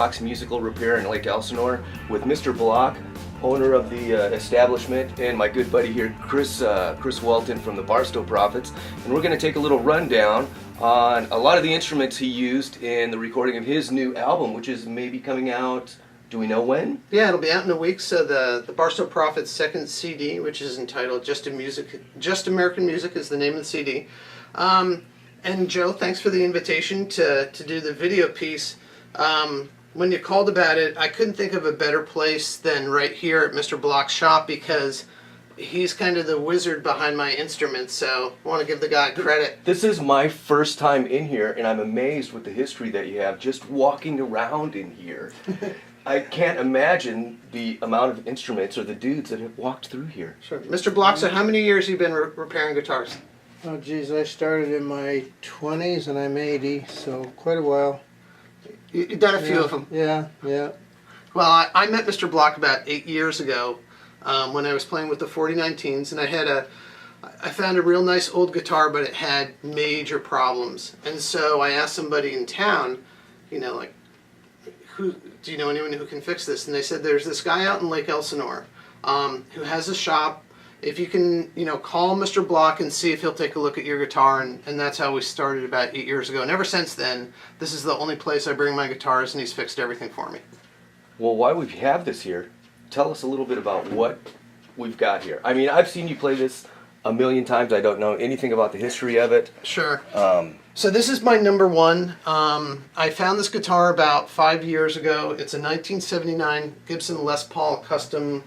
Block's Musical Repair in Lake Elsinore with Mr. Block, owner of the establishment, and my good buddy here, Chris Whelton from the Barstow Prophets. And we're going to take a little rundown on a lot of the instruments he used in the recording of his new album, which is maybe coming out. Do we know when? Yeah, it'll be out in a week. So the Barstow Prophets second CD, which is entitled Just American Music, is the name of the CD. And Joe, thanks for the invitation to do the video piece. When you called about it, I couldn't think of a better place than right here at Mr. Block's shop, because he's kind of the wizard behind my instruments, so I want to give the guy credit. This is my first time in here, and I'm amazed with the history that you have just walking around in here. I can't imagine the amount of instruments or the dudes that have walked through here. Sure. Mr. Block, so how many years have you been repairing guitars? Oh geez, I started in my 20s and I'm 80, so quite a while. You've done a few of them. Yeah. Well, I met Mr. Block about 8 years ago when I was playing with the 4019s, and I found a real nice old guitar, but it had major problems. And so I asked somebody in town, like, do you know anyone who can fix this? And they said, there's this guy out in Lake Elsinore who has a shop. If you can, call Mr. Block and see if he'll take a look at your guitar, and that's how we started about 8 years ago. And ever since then, this is the only place I bring my guitars, and he's fixed everything for me. Well, why we have this here, tell us a little bit about what we've got here. I mean, I've seen you play this a million times. I don't know anything about the history of it. Sure. So this is my number one. I found this guitar about 5 years ago. It's a 1979 Gibson Les Paul Custom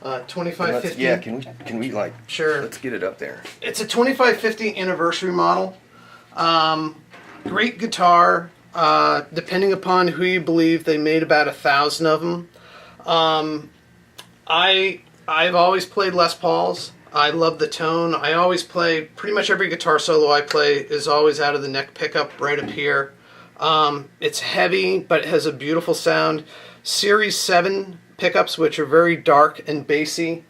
2550. Yeah, can we like? Sure. Let's get it up there. It's a 2550 anniversary model. Great guitar. Depending upon who you believe, they made about 1,000 of them. I've always played Les Pauls. I love the tone. I always play, pretty much every guitar solo I play is always out of the neck pickup right up here. It's heavy, but it has a beautiful sound. Series 7 pickups, which are very dark and bassy.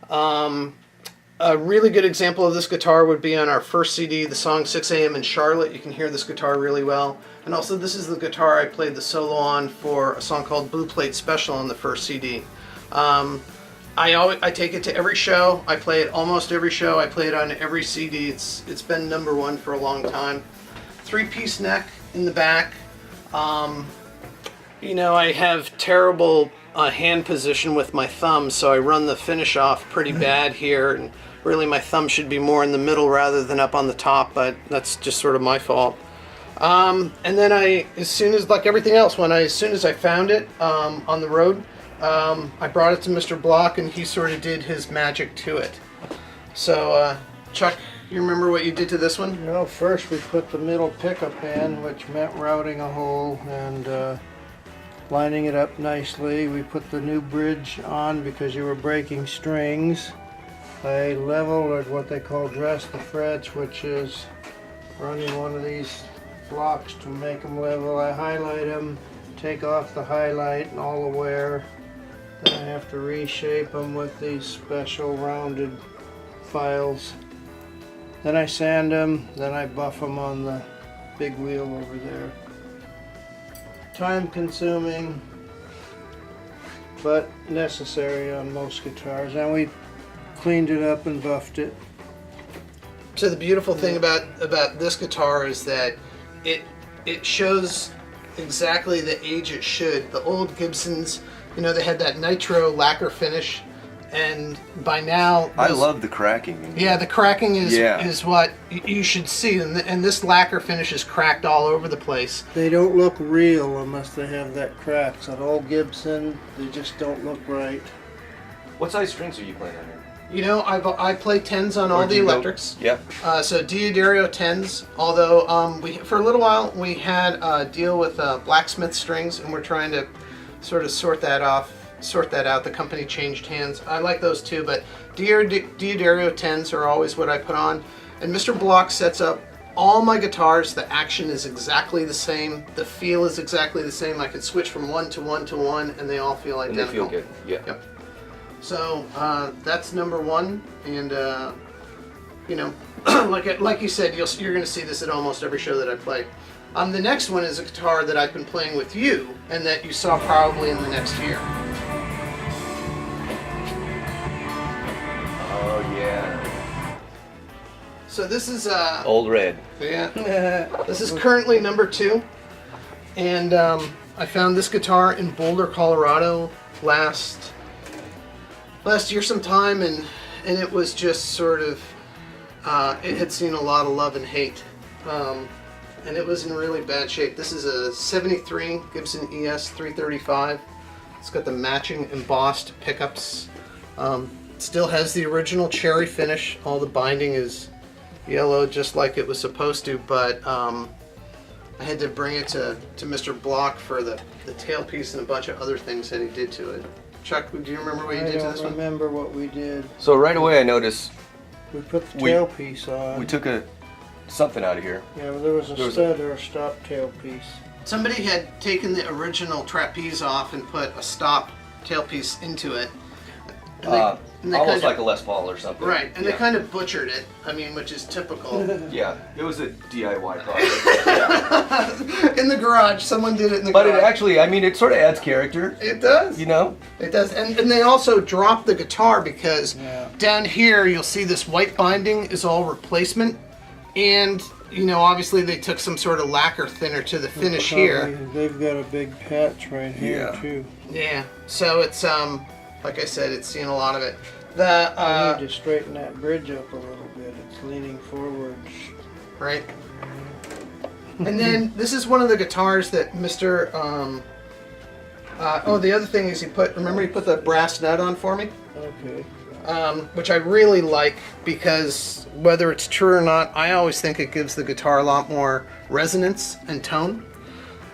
A really good example of this guitar would be on our first CD, the song 6 a.m. in Charlotte. You can hear this guitar really well. And also, this is the guitar I played the solo on for a song called Blue Plate Special on the first CD. I take it to every show. I play it almost every show. I play it on every CD. It's been number one for a long time. 3-piece neck in the back. I have terrible hand position with my thumb, so I run the finish off pretty bad here. And really, my thumb should be more in the middle rather than up on the top, but that's just sort of my fault. And then as soon as I found it on the road, I brought it to Mr. Block, and he sort of did his magic to it. So, Chuck, you remember what you did to this one? First we put the middle pickup in, which meant routing a hole and lining it up nicely. We put the new bridge on because you were breaking strings. I leveled, or what they call dress the frets, which is running one of these blocks to make them level. I highlight them, take off the highlight and all the wear. Then I have to reshape them with these special rounded files. Then I sand them, then I buff them on the big wheel over there. Time consuming, but necessary on most guitars. And we cleaned it up and buffed it. So the beautiful thing about this guitar is that it shows exactly the age it should. The old Gibsons, they had that nitro lacquer finish, and by now... I love the cracking. Yeah, the cracking is what you should see, and this lacquer finish is cracked all over the place. They don't look real unless they have that crack. So an old Gibson, they just don't look right. What size strings are you playing on here? I play 10s on all the electrics. Yeah. So Diodario 10s, although for a little while we had a deal with Blacksmith Strings, and we're trying to sort of sort that out. The company changed hands. I like those too, but Diodario 10s are always what I put on. And Mr. Block sets up all my guitars. The action is exactly the same. The feel is exactly the same. I could switch from one to one to one, and they all feel identical. And they feel good, yeah. Yep. So that's number one, and like you said, you're going to see this at almost every show that I play. The next one is a guitar that I've been playing with you, and that you saw probably in the next year. Oh yeah. So this is Old Red. yeah. This is currently number 2, and I found this guitar in Boulder, Colorado last year sometime, and it was just sort of it had seen a lot of love and hate, and it was in really bad shape. This is a '73 Gibson ES 335. It's got the matching embossed pickups. Still has the original cherry finish. All the binding is yellow, just like it was supposed to, but I had to bring it to Mr. Block for the tailpiece and a bunch of other things that he did to it. Chuck, do you remember what you did to this I one? don't remember what we did. So right away I noticed We put the We- tailpiece on. we took something out of here. Yeah, well, there was a There was stud or a stop tailpiece. Somebody had taken the original trapeze off and put a stop tailpiece into it. And they Almost kind of- like a Les Paul or something. Right, and they Yeah. kind of butchered it. I mean, which is typical. Yeah, it was a DIY project. Yeah. In the garage, someone did it in the But it garage. actually, I mean, it sort of adds character, It does. you know? It does, and they also dropped the guitar because Yeah. down here you'll see this white binding is all replacement, and you know obviously they took some sort of lacquer thinner to the finish here. They've got a big patch right here Yeah. too. Yeah, so it's like I said, it's seen a lot of it. I The need to straighten that bridge up a little bit. It's leaning forward. right, and then this is one of the guitars that Mr. Oh, the other thing is he put the brass nut on for me. Okay. Which I really like because whether it's true or not, I always think it gives the guitar a lot more resonance and tone.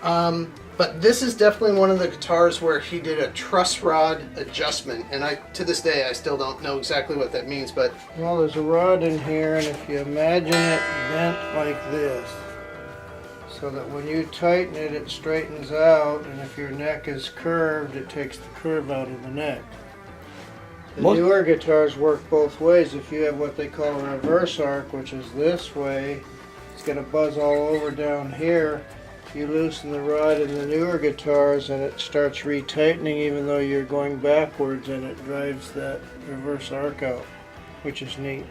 But this is definitely one of the guitars where he did a truss rod adjustment, and to this day I still don't know exactly what that means, but Well, there's a rod in here, and if you imagine it bent like this, so that when you tighten it, it straightens out, and if your neck is curved, it takes the curve out of the neck. The Most- newer guitars work both ways. If you have what they call a reverse arc, which is this way, it's going to buzz all over down here. You loosen the rod in the newer guitars and it starts retightening even though you're going backwards, and it drives that reverse arc out, which is neat.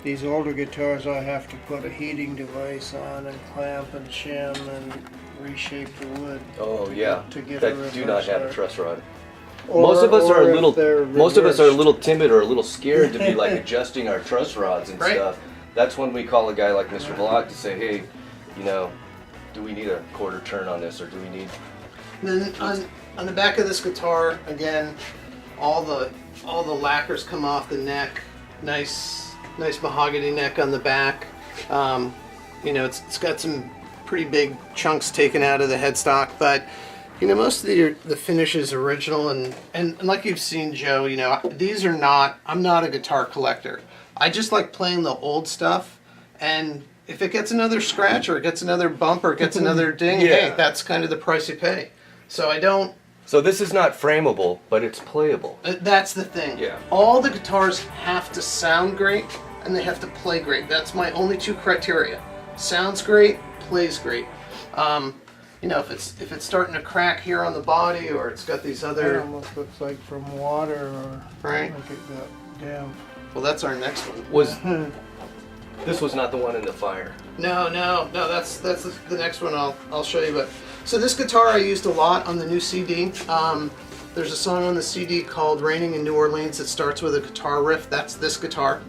These older guitars I have to put a heating device on and clamp and shim and reshape the wood. Oh yeah, To get a that do not reverse have a arc. truss rod. Or- Most of us or are a if little. they're Most of us are a reversed. little timid or a little scared to be like adjusting our truss rods and Right. stuff. That's when we call a guy like Mr. Block to say, hey, you know, do we need a quarter turn on this, or do we need? then on the back of this guitar again, all the lacquers come off the neck. Nice mahogany neck on the back. You know, it's got some pretty big chunks taken out of the headstock, but you know most of the finish is original, and like you've seen, Joe, you know these are not. I'm not a guitar collector. I just like playing the old stuff, and if it gets another scratch or it gets another bump or it gets another ding, Yeah. hey, that's kind of the price you pay. So I don't. So this is not frameable, but it's playable. That's the thing. Yeah. All the guitars have to sound great and they have to play great. That's my only 2 criteria. Sounds great, plays great. You know, if it's starting to crack here on the body, or it's got these It other. almost looks like from water, or Right. like it got damp. Well, that's our next one. Was this was not the one in the fire? No, that's the next one I'll show you. But so this guitar I used a lot on the new CD. There's a song on the CD called "Raining in New Orleans" that starts with a guitar riff. That's this guitar.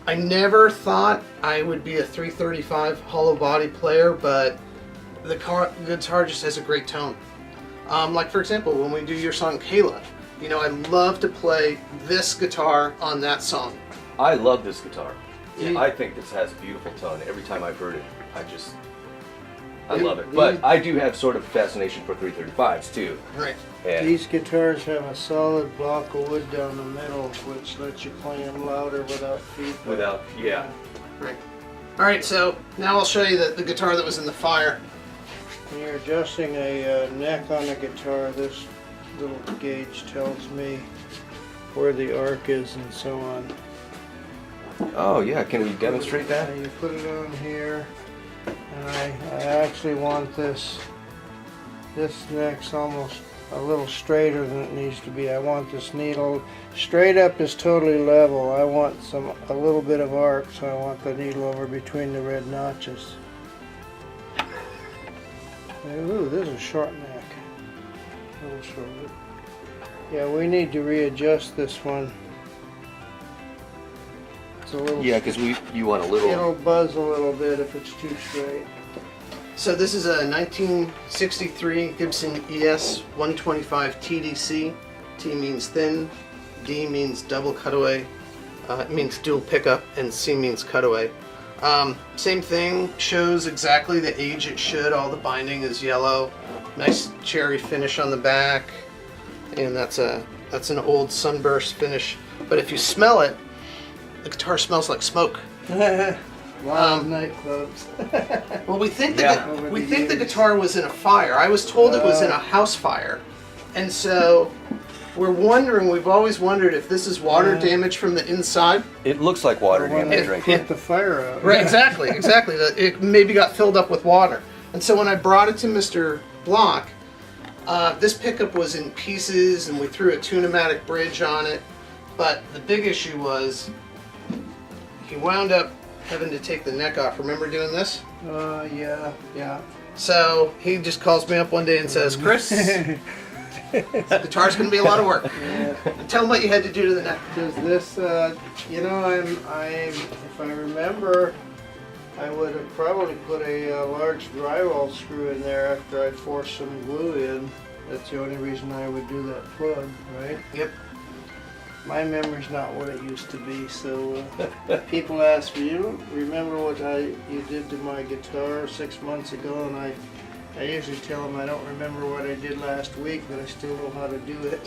I never thought I would be a 335 hollow body player, but the guitar just has a great tone. Like for example, when we do your song "Kayla," you know I love to play this guitar on that song. I love this guitar. Yeah. I think this has a beautiful tone. Every time I've heard it, I Yeah. love it. But I do have sort of fascination for 335s too. Right. And These guitars have a solid block of wood down the middle, which lets you play them louder without feedback. yeah. Right. All right. So now I'll show you the guitar that was in the fire. When you're adjusting a neck on a guitar, this little gauge tells me where the arc is and so on. Oh yeah, can we demonstrate that? You put it on here, And I actually want this neck's almost a little straighter than it needs to be. I want this needle straight up is totally level. I want a little bit of arc, so I want the needle over between the red notches. Ooh, this is a short neck. A little shorter. Yeah, we need to readjust this one. It's a little. Yeah, because you want a little. It'll buzz a little bit if it's too straight. So this is a 1963 Gibson ES 125 TDC. T means thin, D means double cutaway, it means dual pickup, and C means cutaway. Same thing, shows exactly the age it should. All the binding is yellow. Nice cherry finish on the back, and that's an old sunburst finish. But if you smell it, the guitar smells like smoke. Nightclubs. Well, we think Yeah. the guitar was in a fire. I was told it was in a house fire, and so we're wondering. We've always wondered if this is water damage from the inside. It looks like water When damage they right put here. the fire out. Right, exactly. It maybe got filled up with water. And so when I brought it to Mr. Block, this pickup was in pieces, and we threw a Tune-O-Matic bridge on it. But the big issue was he wound up having to take the neck off. Remember doing this? Yeah. So he just calls me up one day and says, "Chris, the guitar's going to be a lot of work. Yeah. Tell him what you had to do to the neck." Does this, if I remember, I would have probably put a large drywall screw in there after I forced some glue in. That's the only reason I would do that plug, right? Yep. My memory's not what it used to be, so people ask me, "You don't remember what you did to my guitar 6 months ago?" And I usually tell them I don't remember what I did last week, but I still know how to do it.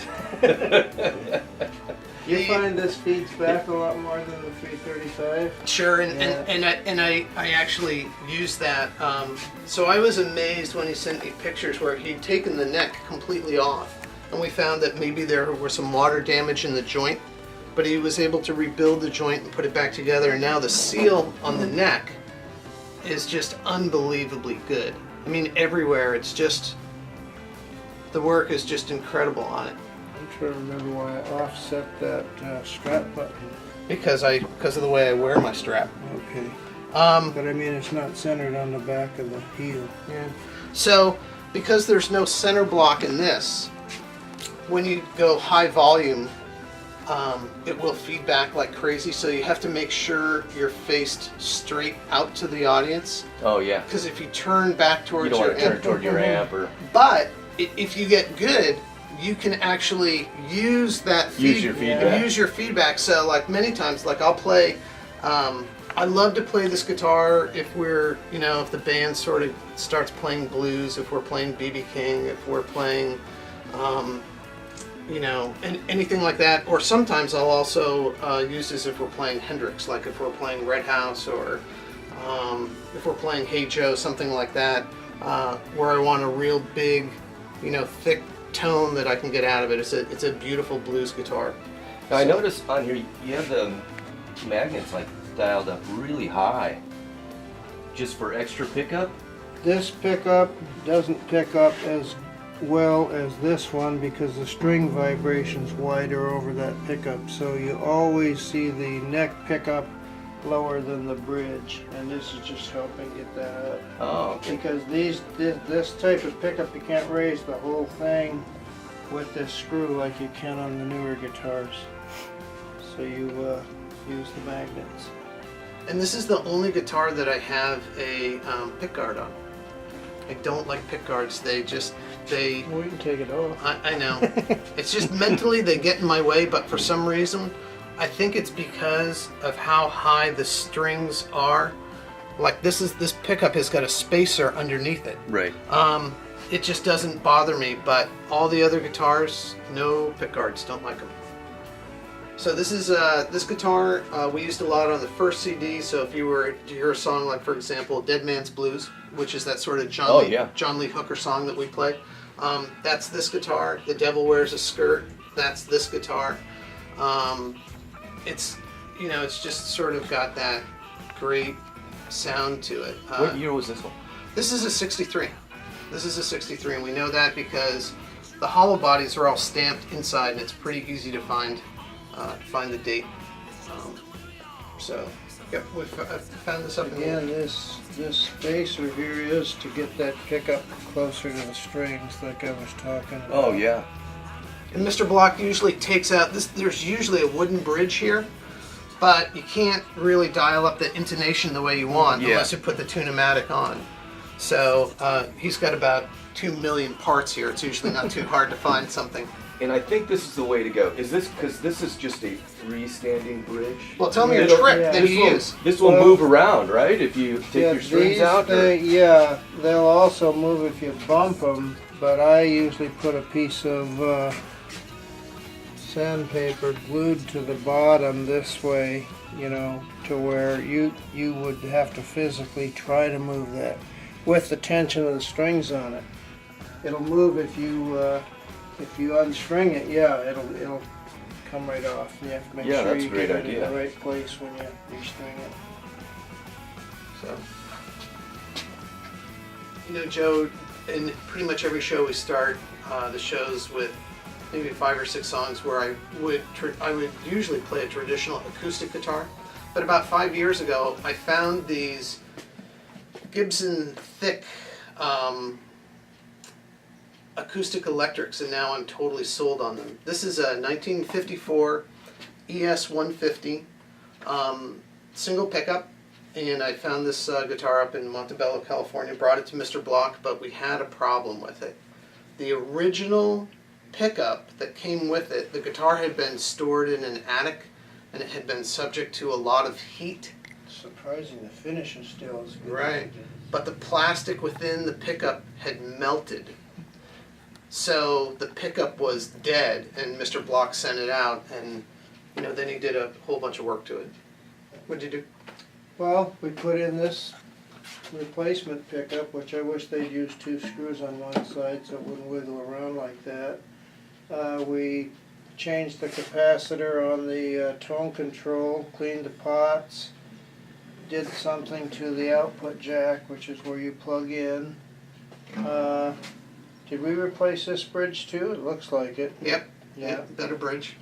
You find this feeds back a lot more than the 335? Sure, and Yeah. I actually used that. So I was amazed when he sent me pictures where he'd taken the neck completely off, and we found that maybe there was some water damage in the joint, but he was able to rebuild the joint and put it back together, and now the seal on the neck is just unbelievably good. I mean, everywhere, it's just, the work is just incredible on it. I'm trying to remember why I offset that strap button. Because of the way I wear my strap. Okay. Um, But I mean, it's not centered on the back of the heel. Yeah. So, because there's no center block in this, when you go high volume, it will feed back like crazy. So you have to make sure you're faced straight out to the audience. Oh yeah. Because if you turn back You towards don't your want to turn amp, toward your amp or but if you get good, you can actually use that Use your feedback. Use your feedback. So like many times, like I'll play. I love to play this guitar if we're, if the band sort of starts playing blues, if we're playing B.B. King, if we're playing, anything like that. Or sometimes I'll also use this if we're playing Hendrix, like if we're playing Red House, or if we're playing Hey Joe, something like that, where I want a real big, thick tone that I can get out of it. It's a beautiful blues guitar. Now, I noticed on here you have the magnets like dialed up really high, just for extra pickup. This pickup doesn't pick up as well as this one because the string vibration's wider over that pickup. So you always see the neck pickup lower than the bridge, and this is just helping get that up. Oh, okay. Because this type of pickup, you can't raise the whole thing with this screw like you can on the newer guitars. So you use the magnets. And this is the only guitar that I have a pickguard on. I don't like pickguards. We can take it off. I know. It's just mentally they get in my way, but for some reason, I think it's because of how high the strings are. Like this pickup has got a spacer underneath it. Right. It just doesn't bother me, but all the other guitars, no pickguards, don't like them. So this is this guitar we used a lot on the first CD. So if you were to hear a song like, for example, Dead Man's Blues, which is that sort of John Lee Hooker song that we play, that's this guitar. The Devil Wears a Skirt, that's this guitar. It's it's just sort of got that great sound to it. What year was this one? This is a 63. This is a 63, and we know that because the hollow bodies are all stamped inside, and it's pretty easy to find the date. So, yep, we've found this up Again, this spacer here is to get that pickup closer to the strings, like I was talking about. Oh yeah. And Mr. Block usually takes out this. There's usually a wooden bridge here, but you can't really dial up the intonation the way you want unless you put the tune-o-matic on. So he's got about 2 million parts here. It's usually not too hard to find something. And I think this is the way to go. Is this because this is just a freestanding bridge? Well, tell me a trick that you use. This will move around, right? If you take your strings out? Yeah, they'll also move if you bump them, but I usually put a piece of sandpaper glued to the bottom this way, you know, to where you would have to physically try to move that with the tension of the strings on it. It'll move if you unstring it. Yeah, it'll come right off. You have to make sure you get it in the right place when you restring it. So, you know, Joe, in pretty much every show we start the shows with maybe 5 or 6 songs where I would usually play a traditional acoustic guitar. But about 5 years ago, I found these Gibson thick acoustic electrics, and now I'm totally sold on them. This is a 1954 ES 150 single pickup, and I found this guitar up in Montebello, California. Brought it to Mr. Block, but we had a problem with it. The original pickup that came with it, the guitar had been stored in an attic, and it had been subject to a lot of heat. Surprising the finish is still as good. Right, but the plastic within the pickup had melted. So the pickup was dead, and Mr. Block sent it out, and you know, then he did a whole bunch of work to it. What did you do? Well, we put in this replacement pickup, which I wish they'd use 2 screws on one side so it wouldn't wiggle around like that. We changed the capacitor on the tone control, cleaned the pots, did something to the output jack, which is where you plug in. Did we replace this bridge too? It looks like it. Yep. Yeah. Better bridge.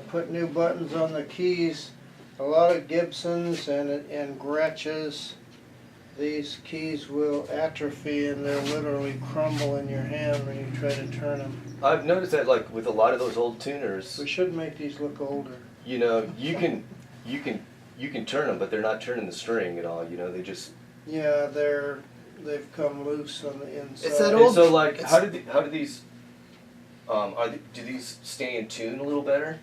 Put new buttons on the keys. A lot of Gibsons and Gretches. These keys will atrophy and they'll literally crumble in your hand when you try to turn them. I've noticed that, like with a lot of those old tuners, We should make these look older. you know, you can turn them, but they're not turning the string at all. You know, they just. Yeah, they've come loose on the inside. It's that And old. so, like, how do these? Do these stay in tune a little better?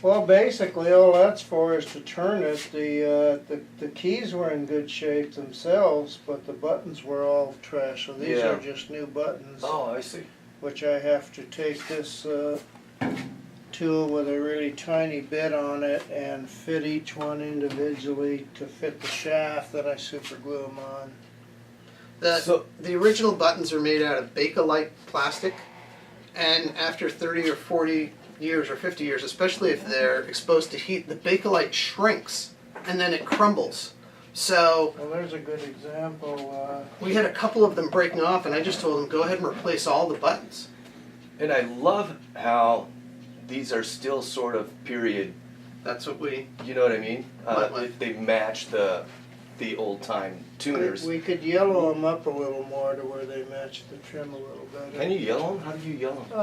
Well, basically, all that's for is to turn it. The keys were in good shape themselves, but the buttons were all trash. So these are just new buttons, Oh, I see. which I have to take this tool with a really tiny bit on it and fit each one individually to fit the shaft that I super glue them on. The original buttons are made out of Bakelite plastic, and after 30 or 40 years or 50 years, especially if they're exposed to heat, the Bakelite shrinks and then it crumbles. So Well, there's a good example. we had a couple of them breaking off, and I just told them, go ahead and replace all the buttons. And I love how these are still sort of period. That's what we. You know what I mean? What? They match the old time tuners. We could yellow them up a little more to where they match the trim a little better. Can you yell them? How do you yell them? He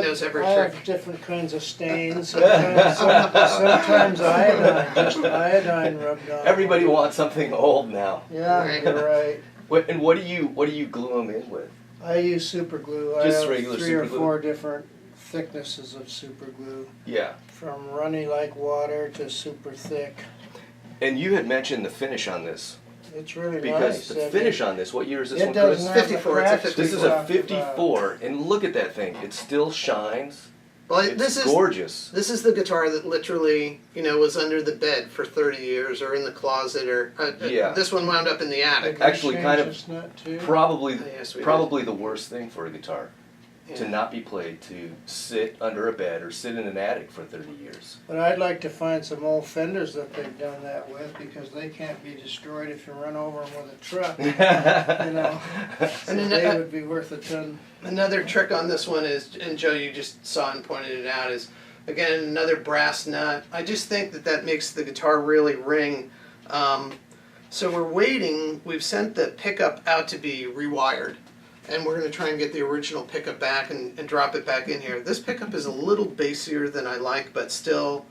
knows every I trick. have different kinds of stains. Sometimes iodine, just iodine rubbed on. Everybody wants something old now. Yeah, Right. you're right. And what do you glue them in with? I use super glue. Just I have regular 3 super or glue? 4 different thicknesses of super glue, Yeah. from runny like water to super thick. And you had mentioned the finish on this. It's really Because nice. the finish on this, what year is this It one, doesn't Chris? have the 54, it's a cracks This is we a talked about. 54, and look at that thing. It still shines. Well, It's this is gorgeous. This is the guitar that literally, you know, was under the bed for 30 years or in the closet, or Yeah. this one wound up in the attic. Did we Actually, change kind of this nut too? Probably Yes, we the worst thing for a guitar. to not be played to sit under a bed or sit in an attic for 30 years. But I'd like to find some old Fenders that they've done that with, because they can't be destroyed if you run over them with a truck. You know, so And then, they would be worth a ton. Another trick on this one is, and Joe, you just saw and pointed it out, is again another brass nut. I just think that that makes the guitar really ring. So we're waiting. We've sent the pickup out to be rewired, and we're going to try and get the original pickup back and drop it back in here. This pickup is a little bassier than I like, but still,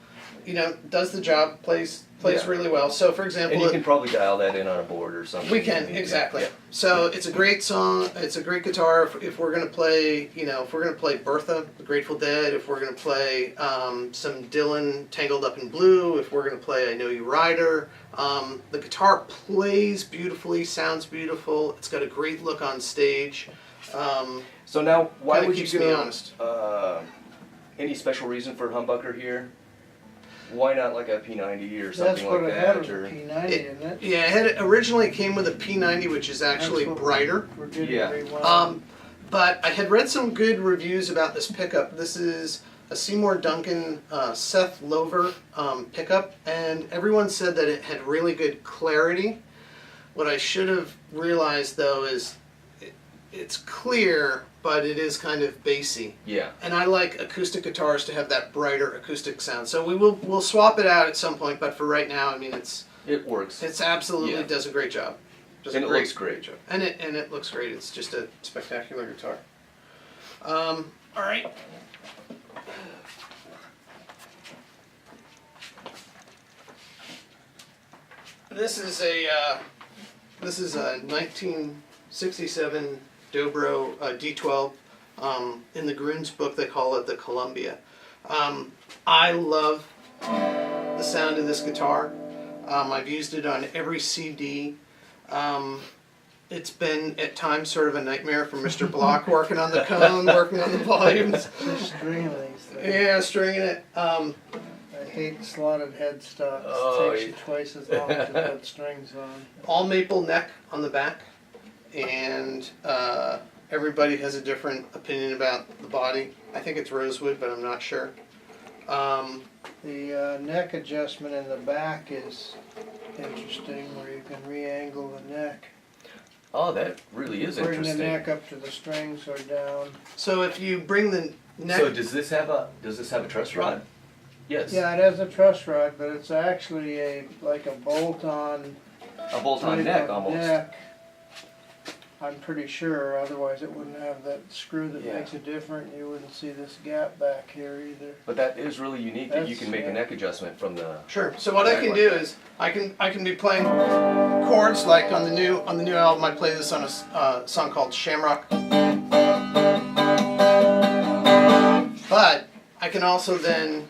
you know, does the job, plays Yeah. really well. So for example, And you can probably dial that in on a board or something. we can, exactly. So it's a great song. It's a great guitar. If we're gonna play, you know, if we're gonna play Bertha, the Grateful Dead, if we're gonna play some Dylan, Tangled Up in Blue, if we're gonna play I Know You Rider, the guitar plays beautifully, sounds beautiful. It's got a great look on stage. So now, why Kinda would you keeps me go? honest. Any special reason for humbucker here? Why not like a P90 or That's something what like it had that? was a Or P90, isn't it? Yeah, it originally came with a P90, which is actually That's what brighter. We're getting Yeah. very well. But I had read some good reviews about this pickup. This is a Seymour Duncan Seth Lover pickup, and everyone said that it had really good clarity. What I should have realized though is it's clear, but it is kind of bassy. yeah, And I like acoustic guitars to have that brighter acoustic sound. So we'll swap it out at some point, but for right now, I mean it works. it's absolutely Yeah. does a great job. Does a And it looks great. job. And it looks great. It's just a spectacular guitar. All right. This is a 1967 Dobro D12. In the Grun's book, they call it the Columbia. I love the sound of this guitar. I've used it on every CD. It's been at times sort of a nightmare for Mr. Block working on the cone, working on the volumes. Just stringing these things. Yeah, stringing it. I hate slotted headstocks. Oh, It takes you twice as long to put strings on. All maple neck on the back, and everybody has a different opinion about the body. I think it's rosewood, but I'm not sure. The neck adjustment in the back is interesting, where you can re-angle the neck. Oh, that really is Bring interesting. the neck up to the strings or down. So if you bring the neck, So does this have a truss rod? Yes. Yeah, it has a truss rod, but it's actually like a bolt-on A bolt-on type neck of almost. neck. I'm pretty sure, otherwise it wouldn't have that screw that Yeah. makes it different. You wouldn't see this gap back here either. But that is really unique that you That's- can make yeah. a neck adjustment from the. sure. So what I can do is I can be playing chords like on the new album. I play this on a song called Shamrock. But I can also then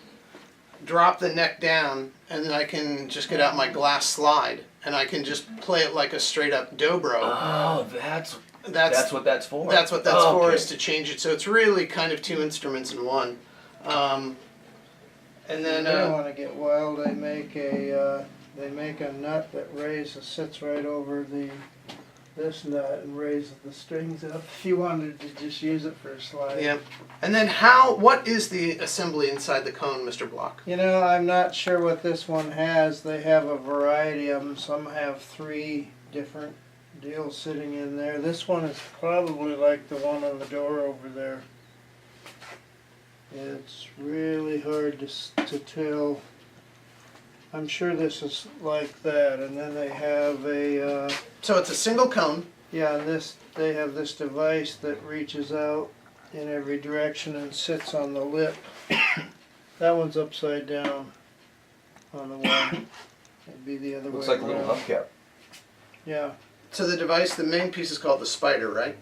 drop the neck down, and then I can just get out my glass slide, and I can just play it like a straight up dobro. Oh, that's That's what that's for. That's what that's Oh, for, okay. is to change it. So it's really kind of two instruments in one. And then They don't want to get wild. They make a nut that sits right over this nut and raises the strings up. If you wanted to just use it for a slide. yeah. And then what is the assembly inside the cone, Mr. Block? You know, I'm not sure what this one has. They have a variety of them. Some have 3 different deals sitting in there. This one is probably like the one on the door over there. It's really hard to tell. I'm sure this is like that. And then they have a, So it's a single cone. yeah, they have this device that reaches out in every direction and sits on the lip. That one's upside down on the one. It'd be the other Looks way like a little around. hubcap. Yeah. So the device, the main piece is called the spider, right?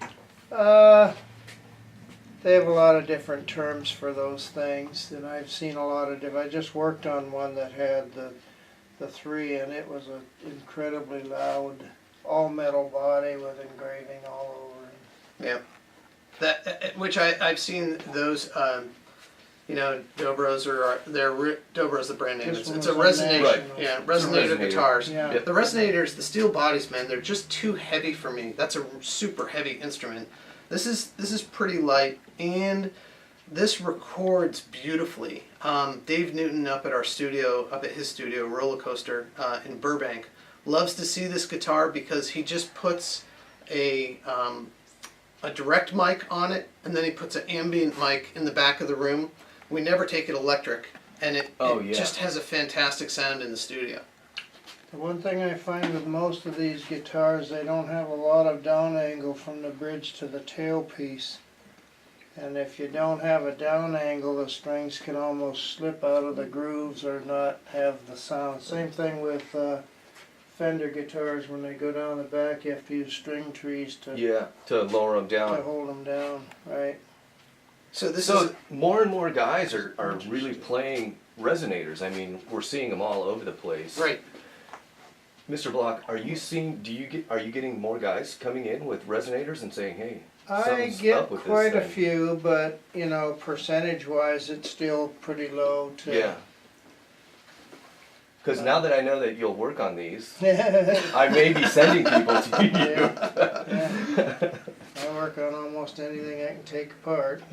They have a lot of different terms for those things, and I've seen a lot of different. I just worked on one that had the 3, and it was an incredibly loud, all metal body with engraving all over. Yeah. That which I've seen those. You know, Dobros Dobro's the brand name. This It's one a was a resonator. national. Yeah, It's a resonator resonator. guitars. Yeah. Yep. The resonators, the steel bodies, man, they're just too heavy for me. That's a super heavy instrument. This is pretty light, and this records beautifully. Dave Newton up at his studio, Roller Coaster in Burbank, loves to see this guitar because he just puts a direct mic on it, and then he puts an ambient mic in the back of the room. We never take it electric, and it just has a fantastic sound in the studio. The one thing I find with most of these guitars, they don't have a lot of down angle from the bridge to the tailpiece. And if you don't have a down angle, the strings can almost slip out of the grooves or not have the sound. Same thing with Fender guitars. When they go down the back, you have to use string trees to lower them down. to hold them down, right? So more and more guys are really playing resonators. I mean, we're seeing them all over the place. Right. Mr. Block, are you getting more guys coming in with resonators and saying, "Hey, I something's get up with quite a this thing"? few, but you know, percentage-wise, it's still pretty low. Yeah. Because now that I know that you'll work on these, Yeah. I may be sending people to you. Yeah. I work on almost anything I can take apart.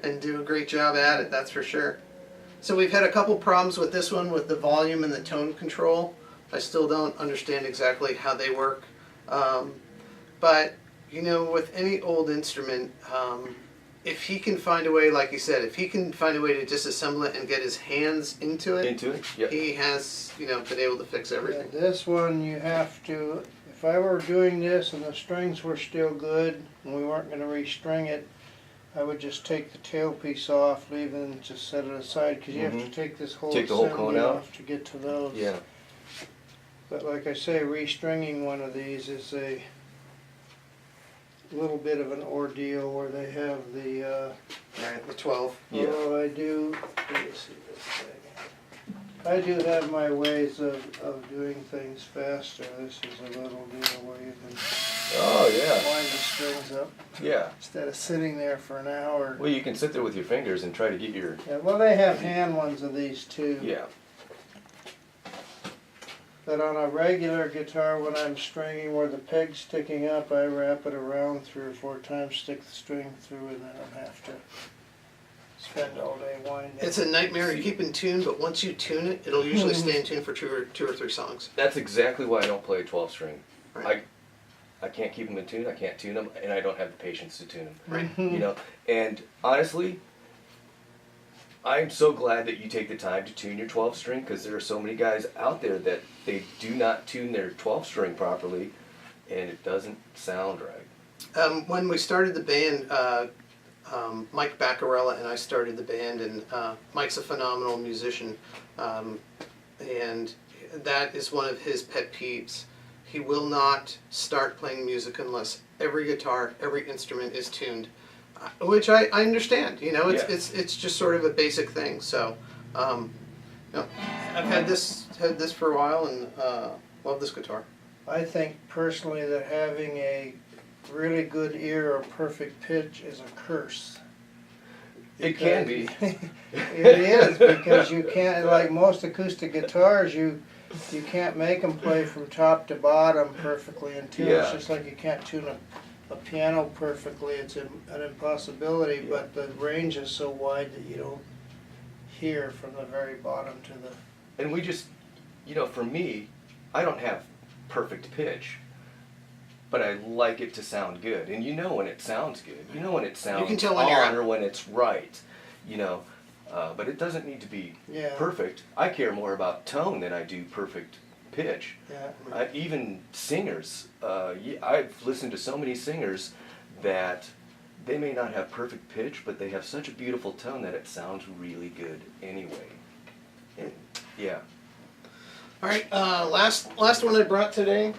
And do a great job at it, that's for sure. So we've had a couple problems with this one with the volume and the tone control. I still don't understand exactly how they work. But, you know, with any old instrument, if he can find a way, like you said, if he can find a way to disassemble it and get his hands into it, Yep. he has, you know, been able to fix everything. Yeah, this one you have to, if I were doing this and the strings were still good and we weren't going to restring it, I would just take the tailpiece off, leave it and just set it aside, because you have to take this whole Take the whole assembly cone out? off to get to those. Yeah. But like I say, restringing one of these is a little bit of an ordeal where they have the, Right, the 12. Yeah. well, let me see this thing. I do have my ways of doing things faster. This is a little deal where you can Oh yeah. wind the strings up Yeah. instead of sitting there for an hour. Well, you can sit there with your fingers and try to get your. Yeah, well, they have hand ones of these too. Yeah. But on a regular guitar, when I'm stringing where the peg's sticking up, I wrap it around 3 or 4 times, stick the string through, and then I have to spend all day winding. It's a nightmare to keep in tune, but once you tune it, it'll usually stay in tune for two or three songs. That's exactly why I don't play 12 string. Right. I can't keep them in tune. I can't tune them, and I don't have the patience to tune them. Right. You know, and honestly, I'm so glad that you take the time to tune your 12 string, because there are so many guys out there that they do not tune their 12 string properly, and it doesn't sound right. When we started the band, Mike Baccarella and I started the band, and Mike's a phenomenal musician, and that is one of his pet peeves. He will not start playing music unless every guitar, every instrument is tuned, which I understand. You know, it's just sort of a basic thing. So, you know, I've had this for a while, and love this guitar. I think personally that having a really good ear or perfect pitch is a curse. It can be. It is, because you can't, like most acoustic guitars, you can't make them play from top to bottom perfectly in tune. It's just like you can't tune a piano perfectly. It's an impossibility, but the range is so wide that you don't hear from the very bottom to the... And we just, you know, for me, I don't have perfect pitch, but I like it to sound good. And you know when it sounds good. You know when it sounds You can tell when you're on or when it's right, you know. But it doesn't need to be perfect. I care more about tone than I do perfect pitch. Yeah. Even singers, I've listened to so many singers that they may not have perfect pitch, but they have such a beautiful tone that it sounds really good anyway. And, yeah. All right, last one I brought today.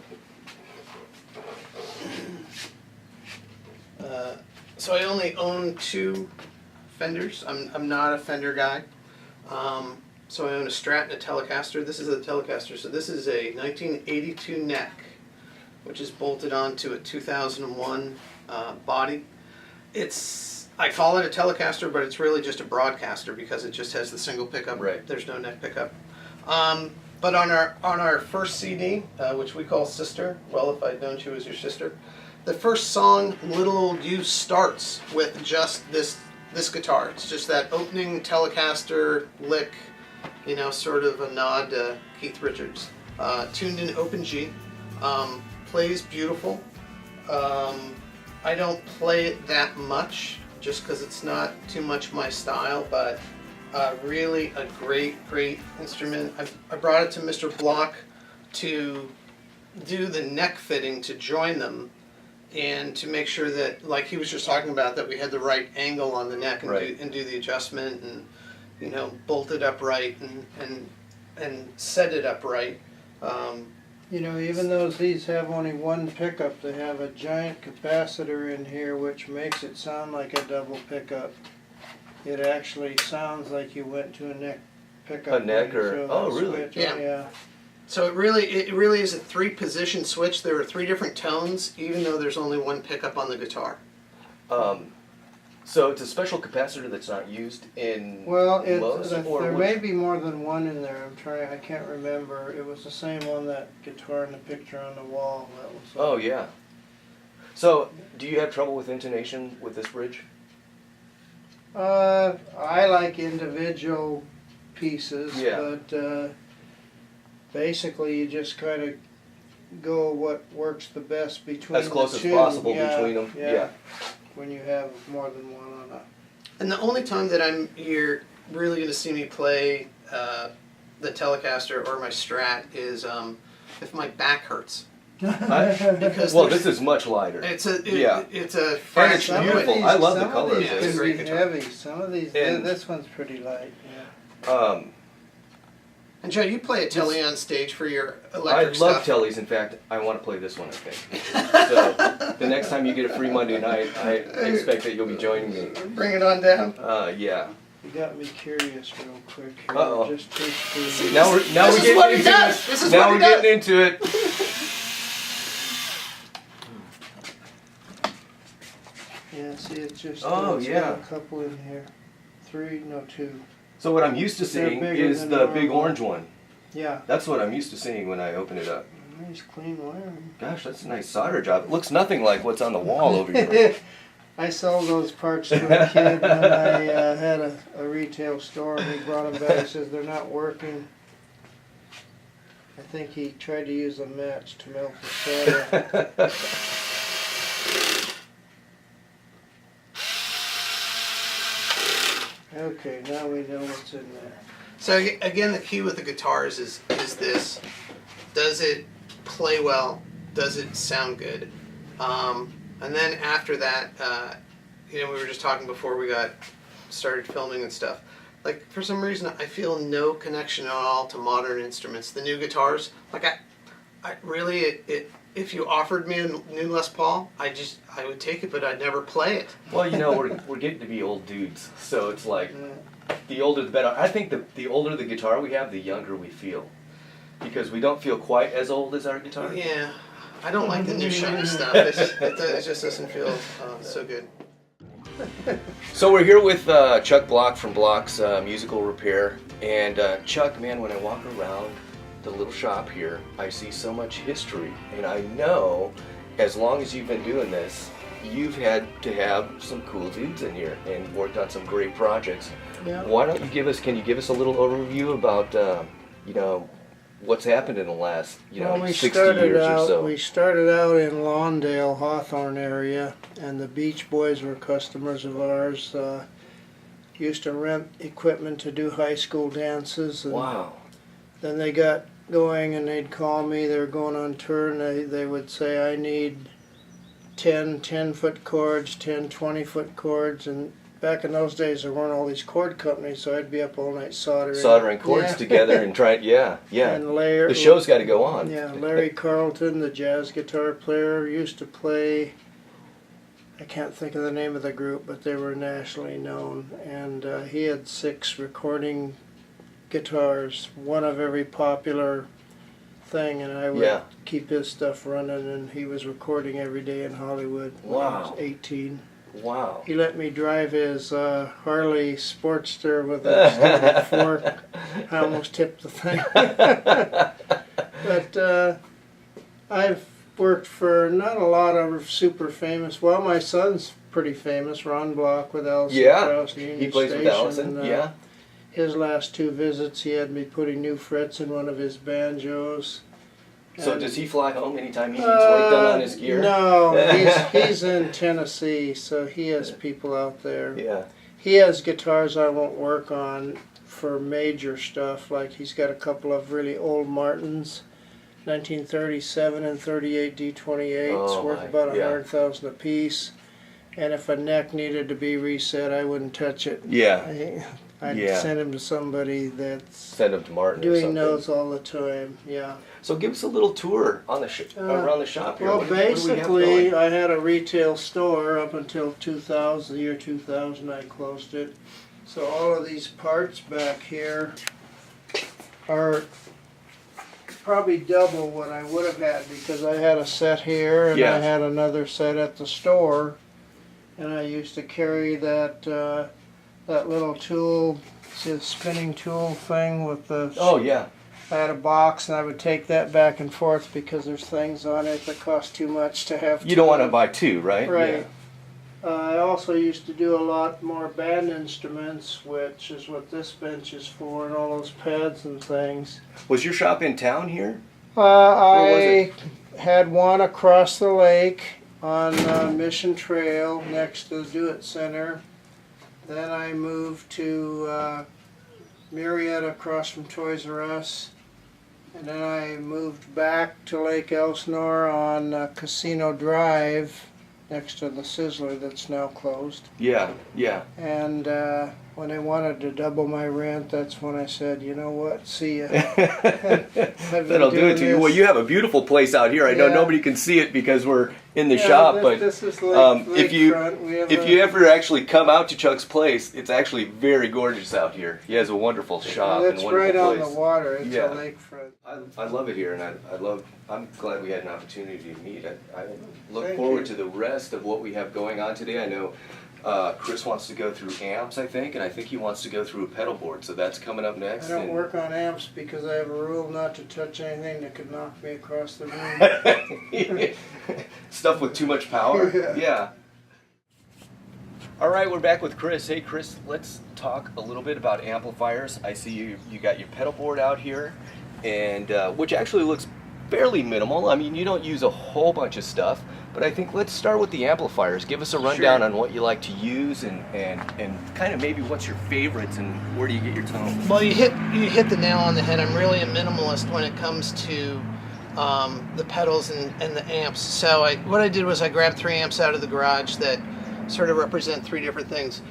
So I only own 2 Fenders. I'm not a Fender guy. So I own a Strat and a Telecaster. This is a Telecaster. So this is a 1982 neck, which is bolted onto a 2001 body. I call it a Telecaster, but it's really just a broadcaster because it just has the single pickup. Right. There's no neck pickup. But on our first CD, which we call Sister, Well If I'd Known She Was Your Sister, the first song, Little Old You, starts with just this guitar. It's just that opening Telecaster lick, you know, sort of a nod to Keith Richards. Tuned in open G, plays beautiful. I don't play it that much just because it's not too much my style, but really a great instrument. I brought it to Mr. Block to do the neck fitting to join them and to make sure that, like he was just talking about, that we had the right angle on the neck and, Right. do the adjustment and, you know, bolt it up right and set it up right. You know, even though these have only one pickup, they have a giant capacitor in here which makes it sound like a double pickup. It actually sounds like you went to a neck pickup. A neck when you or- show oh, that really? switch. Yeah. Yeah. So it really is a 3-position switch. There are 3 different tones, even though there's only one pickup on the guitar. So it's a special capacitor that's not used in Well, most, or there what- may be more than one in there. I can't remember. It was the same on that guitar in the picture on the wall. That was. Oh yeah. So do you have trouble with intonation with this bridge? I like individual pieces, Yeah. but basically you just kind of go what works the best between As close the as two. possible Yeah, between them? Yeah. Yeah. When you have more than one on a. And the only time that you're really going to see me play the Telecaster or my Strat is if my back hurts. Because Well, there's- this is much lighter. It's a Yeah. it's a And it's fraction. beautiful. I love the some of colors. these Yeah, can it's a great be guitar. heavy. Some of these. And- This one's pretty light. Yeah. And Joe, you play a Telly on stage for your I electric love stuff. Tellys. In fact, I want to play this one, I think. So the next time you get a free Monday night, I expect that you'll be joining me. Bring it on down. Yeah. You got me curious real quick here. Uh-oh. Just take Now we're This is getting what he into does. it. This is Now what he we're does. getting into it. Yeah, see, it's just Oh, it's yeah. got a couple in here. 2. So what I'm used to They're seeing bigger is than the big normal. orange one. Yeah. That's what I'm used to seeing when I open it up. Nice clean wiring. Gosh, that's a nice solder job. It looks nothing like what's on the wall over here. I sold those parts to a kid when I had a retail store, and he brought them back. He says they're not working. I think he tried to use a match to melt the solder. Okay, now we know what's in there. So again, the key with the guitars is this: does it play well? Does it sound good? And then after that, you know, we were just talking before we got started filming and stuff. Like, for some reason, I feel no connection at all to modern instruments. The new guitars, like I really, if you offered me a new Les Paul, I would take it, but I'd never play it. Well, you know, we're getting to be old dudes, so it's like Yeah. the older the better. I think the older the guitar we have, the younger we feel, because we don't feel quite as old as our guitar. Yeah, I don't like the new shiny stuff. It just doesn't feel so good. So we're here with Chuck Block from Block's Musical Repair, and Chuck, man, when I walk around the little shop here, I see so much history, and I know as long as you've been doing this, you've had to have some cool dudes in here and worked on some great projects. Yeah. Why don't you can you give us a little overview about, you know, what's happened in the last, you know, Well, we 60 started years out. or so? We started out in Lawndale, Hawthorne area, and the Beach Boys were customers of ours. Used to rent equipment to do high school dances, and Wow. then they got going, and they'd call me. They were going on tour, and they would say, "I need 10 10-foot cords, 10 20-foot cords," and back in those days there weren't all these cord companies, so I'd be up all night Soldering cords Yeah. together and trying, yeah. And Larry, The show's got to go on. Yeah, Larry Carlton, the jazz guitar player, used to play, I can't think of the name of the group, but they were nationally known. And he had 6 recording guitars, one of every popular thing, and I would Yeah. keep his stuff running, and he was recording every day in Hollywood when I was Wow. 18. Wow. He let me drive his Harley Sportster with a extended fork. I almost tipped the thing. But worked for not a lot of super famous. Well, my son's pretty famous, Ron Block with Allison Krauss, Union he plays with Station. Allison. Yeah. His last 2 visits, he had me putting new frets in one of his banjos. So does he fly home anytime he needs work done on his gear? No, he's in Tennessee, so he has people out there. Yeah. He has guitars I won't work on for major stuff. Like he's got a couple of really old Martins, 1937 and 38 D28s, worth about $100,000 a piece. And if a neck needed to be reset, I wouldn't touch it. Yeah. I'd send him to somebody that's send him to Martin doing those all the time. Yeah. So give us a little tour on the around the shop here. Well, basically, I had a retail store up until 2000. The year 2000, I closed it. So all of these parts back here are probably double what I would have had, because I had a set here and I had another set at the store, and I used to carry that that little tool, see the spinning tool thing with the... Oh, yeah. I had a box, and I would take that back and forth because there's things on it that cost too much to have. You don't want to buy 2, right? Right. Yeah. I also used to do a lot more band instruments, which is what this bench is for, and all those pads and things. Was your shop in town here? I had one across the lake on Mission Trail next to the Do It Center. Then I moved to Marietta across from Toys R Us. And then I moved back to Lake Elsinore on Casino Drive next to the Sizzler that's now closed. Yeah, yeah. And when I wanted to double my rent, that's when I said, you know what, see ya. That'll do it to you. Well, you have a beautiful place out here. I know nobody can see it because we're in the shop, but this is if you ever actually come out to Chuck's place, it's actually very gorgeous out here. He has a wonderful shop and wonderful right place. on the water. It's a lakefront. I love it here, and I'm glad we had an opportunity to meet. I look forward to the rest of what we have going on today. I know Chris wants to go through amps, I think, and I think he wants to go through a pedal board, so that's coming up next. I don't work on amps because I have a rule not to touch anything that could knock me across the room. Stuff with too much power? Yeah. All right, we're back with Chris. Hey, Chris, let's talk a little bit about amplifiers. I see you got your pedal board out here, and which actually looks fairly minimal. I mean, you don't use a whole bunch of stuff, but I think let's start with the amplifiers. Give us a rundown on what you like to use and kind of maybe what's your favorites and where do you get your tone? Well, you hit the nail on the head. I'm really a minimalist when it comes to the pedals and the amps. So what I did was I grabbed 3 amps out of the garage that sort of represent 3 different things.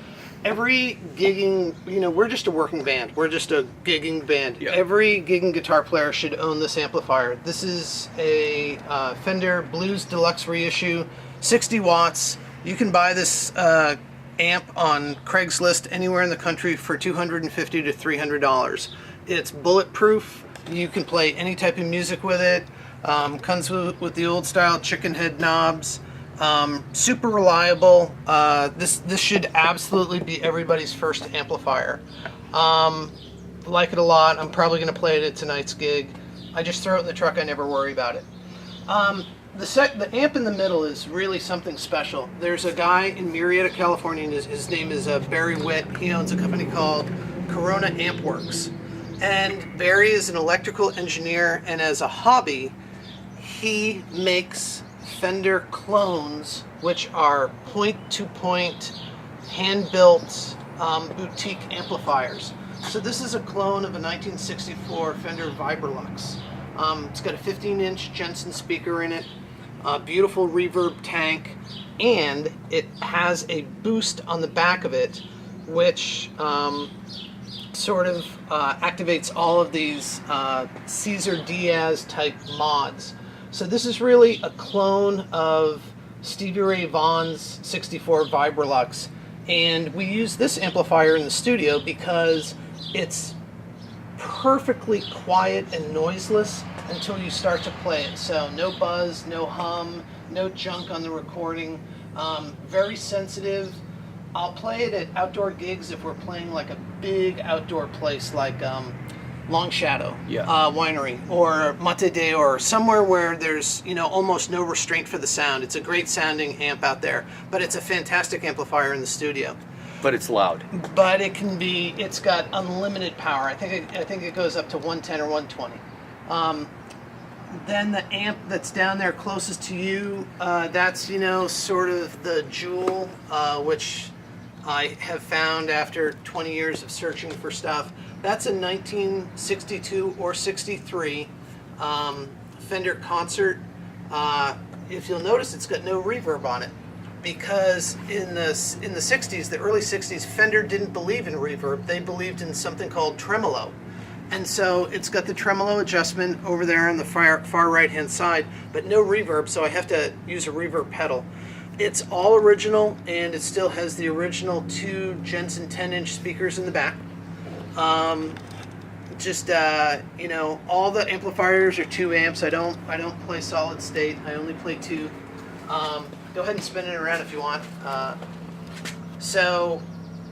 Every gigging, we're just a working band. We're just a gigging band. Yep. Every gigging guitar player should own this amplifier. This is a Fender Blues Deluxe reissue, 60 watts. You can buy this amp on Craigslist anywhere in the country for $250 to $300. It's bulletproof. You can play any type of music with it. Comes with the old style chicken head knobs. Super reliable. This should absolutely be everybody's first amplifier. Like it a lot. I'm probably going to play it at tonight's gig. I just throw it in the truck. I never worry about it. The amp in the middle is really something special. There's a guy in Marietta, California, and his name is Barry Witt. He owns a company called Corona Amp Works. And Barry is an electrical engineer, and as a hobby, he makes Fender clones, which are point-to-point, hand-built boutique amplifiers. So this is a clone of a 1964 Fender Vibrolux. It's got a 15-inch Jensen speaker in it, a beautiful reverb tank, and it has a boost on the back of it, which sort of activates all of these Cesar Diaz type mods. So this is really a clone of Stevie Ray Vaughan's 64 Vibrolux, and we use this amplifier in the studio because it's perfectly quiet and noiseless until you start to play it. So no buzz, no hum, no junk on the recording. Very sensitive. I'll play it at outdoor gigs if we're playing like a big outdoor place like Long Shadow Yeah. Winery, or Mate de or somewhere where there's almost no restraint for the sound. It's a great sounding amp out there, but it's a fantastic amplifier in the studio. But it's loud. But it's got unlimited power. I think it goes up to 110 or 120. Then the amp that's down there closest to you, that's sort of the jewel, which I have found after 20 years of searching for stuff. That's a 1962 or 63 Fender Concert. If you'll notice, it's got no reverb on it, because in the 60s, the early 60s, Fender didn't believe in reverb. They believed in something called tremolo. And so it's got the tremolo adjustment over there on the far right-hand side, but no reverb, so I have to use a reverb pedal. It's all original, and it still has the original 2 Jensen 10-inch speakers in the back. All the amplifiers are 2 amps. I don't play solid state. I only play 2. Go ahead and spin it around if you want. So,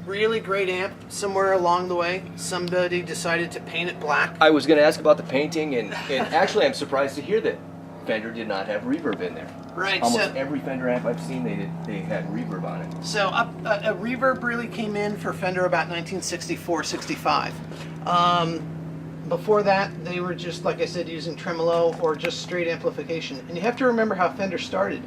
really great amp. Somewhere along the way, somebody decided to paint it black. I was going to ask about the painting, and actually I'm surprised to hear that Fender did not have reverb in there. Right. Almost every Fender amp I've seen, they had reverb on it. So a reverb really came in for Fender about 1964-65. Before that, they were just, like I said, using tremolo or just straight amplification. And you have to remember how Fender started.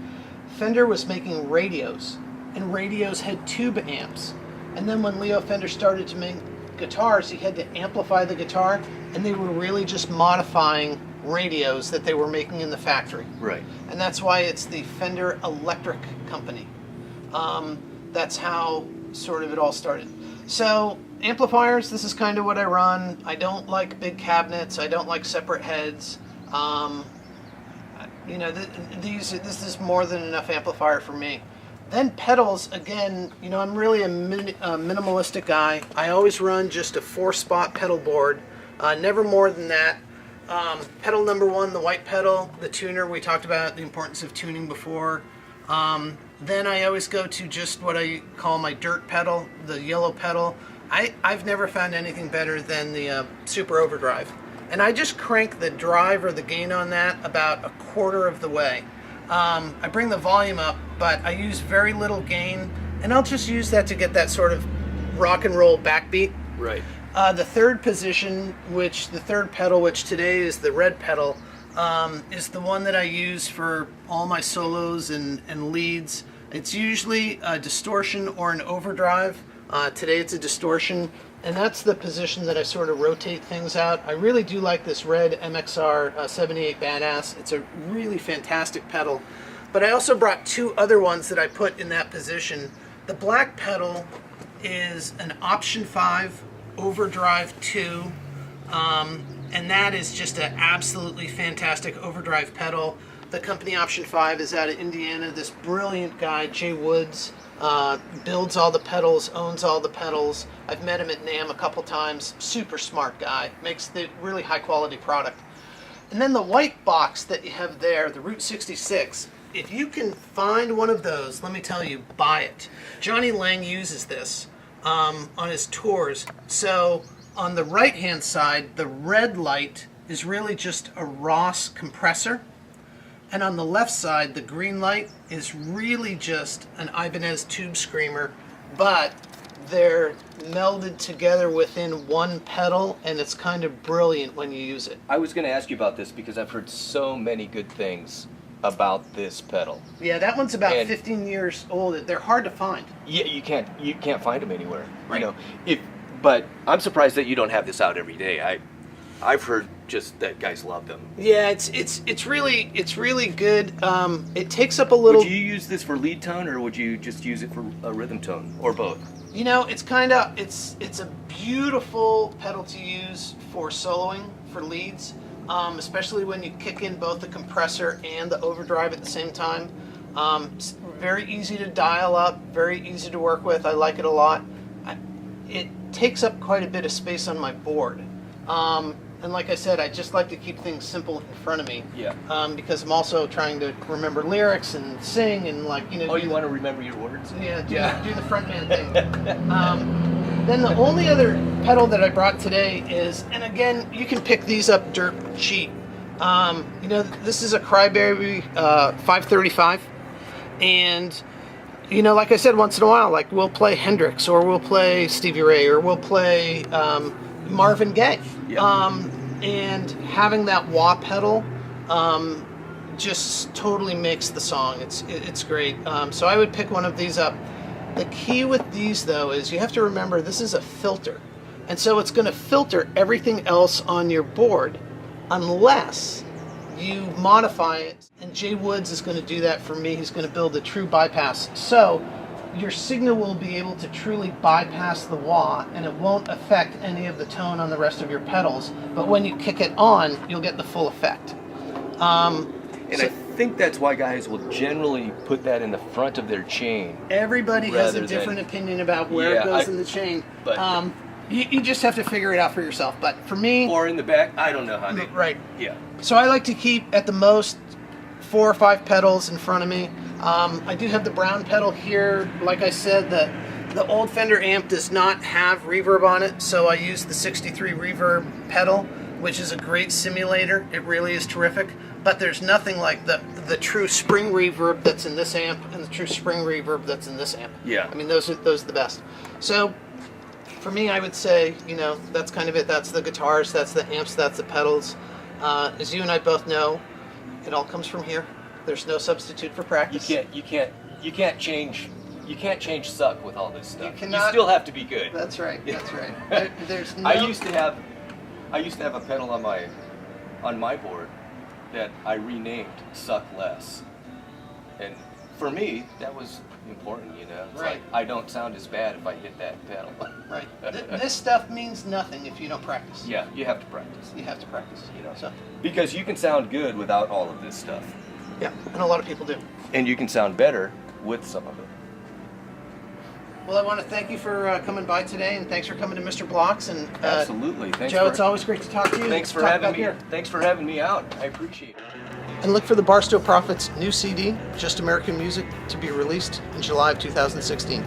Fender was making radios, and radios had tube amps. And then when Leo Fender started to make guitars, he had to amplify the guitar, and they were really just modifying radios that they were making in the factory. Right. And that's why it's the Fender Electric Company. That's how sort of it all started. So amplifiers, this is kind of what I run. I don't like big cabinets. I don't like separate heads. This is more than enough amplifier for me. Then pedals, again, I'm really a minimalistic guy. I always run just a 4-spot pedal board, never more than that. Pedal number 1, the white pedal, the tuner. We talked about the importance of tuning before. Then I always go to just what I call my dirt pedal, the yellow pedal. I've never found anything better than the Super Overdrive. And I just crank the drive or the gain on that about a quarter of the way. I bring the volume up, but I use very little gain, and I'll just use that to get that sort of rock and roll backbeat. Right. The third position, the third pedal, which today is the red pedal, is the one that I use for all my solos and leads. It's usually a distortion or an overdrive. Today it's a distortion, and that's the position that I sort of rotate things out. I really do like this red MXR 78 Badass. It's a really fantastic pedal. But I also brought 2 other ones that I put in that position. The black pedal is an Option 5 Overdrive 2, and that is just an absolutely fantastic overdrive pedal. The company Option 5 is out of Indiana. This brilliant guy, Jay Woods, builds all the pedals, owns all the pedals. I've met him at NAMM a couple times. Super smart guy. Makes the really high quality product. And then the white box that you have there, the Route 66, if you can find one of those, let me tell you, buy it. Johnny Lang uses this on his tours. So on the right hand side, the red light is really just a Ross compressor. And on the left side, the green light is really just an Ibanez tube screamer, but they're melded together within one pedal, and it's kind of brilliant when you use it. I was going to ask you about this because I've heard so many good things about this pedal. Yeah, that one's about 15 years old. They're hard to find. Yeah, you can't find them anywhere. Right. But I'm surprised that you don't have this out every day. I've heard just that guys love them. Yeah, it's really good. It takes up a little. Would you use this for lead tone, or would you just use it for a rhythm tone, or both? It's a beautiful pedal to use for soloing for leads, especially when you kick in both the compressor and the overdrive at the same time. Very easy to dial up, very easy to work with. I like it a lot. It takes up quite a bit of space on my board. And like I said, I just like to keep things simple in front of me. Yeah. Because I'm also trying to remember lyrics and sing and Oh, you want to remember your words? Yeah, do the frontman thing. Then the only other pedal that I brought today is, and again, you can pick these up dirt cheap. You know, this is a Crybaby 535, and you know, like I said, once in a while, like we'll play Hendrix, or we'll play Stevie Ray, or we'll play Marvin Gaye. Yeah. And having that wah pedal just totally makes the song. It's great. So I would pick one of these up. The key with these, though, is you have to remember this is a filter, and so it's going to filter everything else on your board unless you modify it. And Jay Woods is going to do that for me. He's going to build a true bypass. So your signal will be able to truly bypass the wah, and it won't affect any of the tone on the rest of your pedals. But when you kick it on, you'll get the full effect. And I think that's why guys will generally put that in the front of their chain. Everybody has a different opinion about where it goes in the chain. But you just have to figure it out for yourself. But for me... Or in the back, I don't know how they... Right. Yeah. So I like to keep at the most 4 or 5 pedals in front of me. I do have the brown pedal here. Like I said, the old Fender amp does not have reverb on it, so I use the 63 reverb pedal, which is a great simulator. It really is terrific. But there's nothing like the true spring reverb that's in this amp and the true spring reverb that's in this amp. Yeah. I mean, those are the best. So for me, I would say, you know, that's kind of it. That's the guitars, that's the amps, that's the pedals. As you and I both know, it all comes from here. There's no substitute for practice. You can't change suck with all this stuff. You cannot. You still have to be good. That's right. That's right. There's no... I used to have a pedal on my board that I renamed Suck Less. And for me, that was important, you know. It's Right. like, I don't sound as bad if I hit that pedal. Right. This stuff means nothing if you don't practice. Yeah, you have to practice. You have to practice. You know, So, because you can sound good without all of this stuff. yeah, and a lot of people do. And you can sound better with some of it. Well, I want to thank you for coming by today, and thanks for coming to Mr. Blocks. And Absolutely. Thanks Joe, it's always great to talk to you. Thanks for Talk having about me. here. Thanks for having me out. I appreciate it. And look for the Barstow Prophets new CD, Just American Music, to be released in July of 2016.